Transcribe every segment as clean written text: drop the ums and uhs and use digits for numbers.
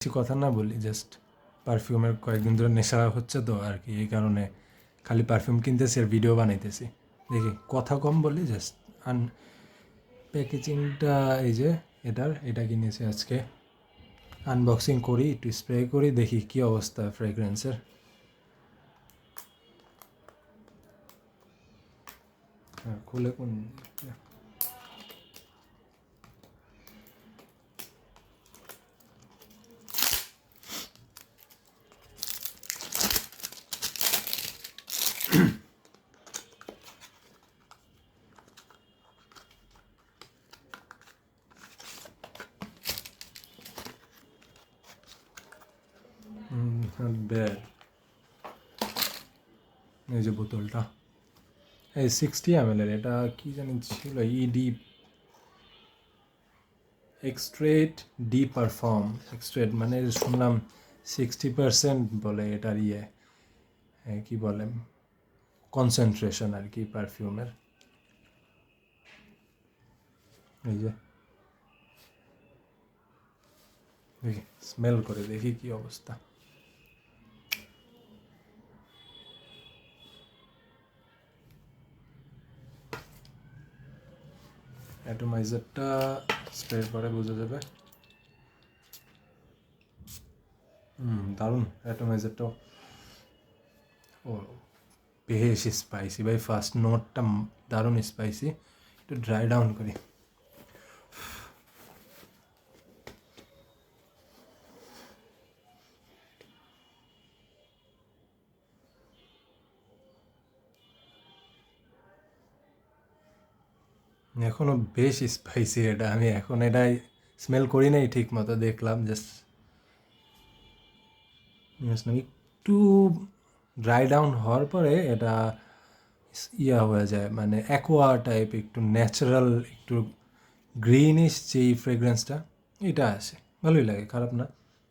কিছু কথা না বলি, জাস্ট পারফিউমের কয়েকদিন ধরে নেশা হচ্ছে তো আর কি, এই কারণে খালি পারফিউম কিনতেছি আর ভিডিও বানাইতেছি। দেখি কথা কম বলি, জাস্ট প্যাকেজিংটা এই যে এটা কিনেছি আজকে, আনবক্সিং করি, একটু স্প্রে করি, দেখি কি অবস্থা ফ্রেগরেন্সের। খুলে কোন ব্যাড, এই যে বোতলটা, এই 60 ml এটা কি জানি ছিল, ইডি এক্সট্রেট ডি পারফর্ম, এক্সট্রেট মানে শুনলাম 60% বলে এটার কি বলে কনসেন্ট্রেশন আর কি পারফিউমের। এই যে দেখি স্মেল করে দেখি কি অবস্থা। অ্যাটমাইজারটা স্প্রে করে বোঝা যাবে। দারুণ অ্যাটমাইজারটাও, ও বেশ স্পাইসি ভাই, ফার্স্ট নোটটা দারুণ স্পাইসি। একটু ড্রাই ডাউন করি। এখনও বেশ স্পাইসি এটা, আমি এখন এটা স্মেল করি নাই ঠিক মতো, দেখলাম জাস্ট একটু ড্রাই ডাউন হওয়ার পরে এটা হয়ে যায়, মানে অ্যাকোয়া টাইপ, একটু ন্যাচারাল, একটু গ্রিনিশ যেই ফ্রেগরেন্সটা এটা আসে, ভালোই লাগে, খারাপ না।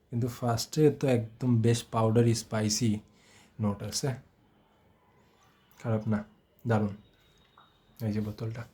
কিন্তু ফার্স্টে তো একদম বেশ পাউডারি স্পাইসি নোট আছে, খারাপ না, দারুণ। এই যে বোতলটা।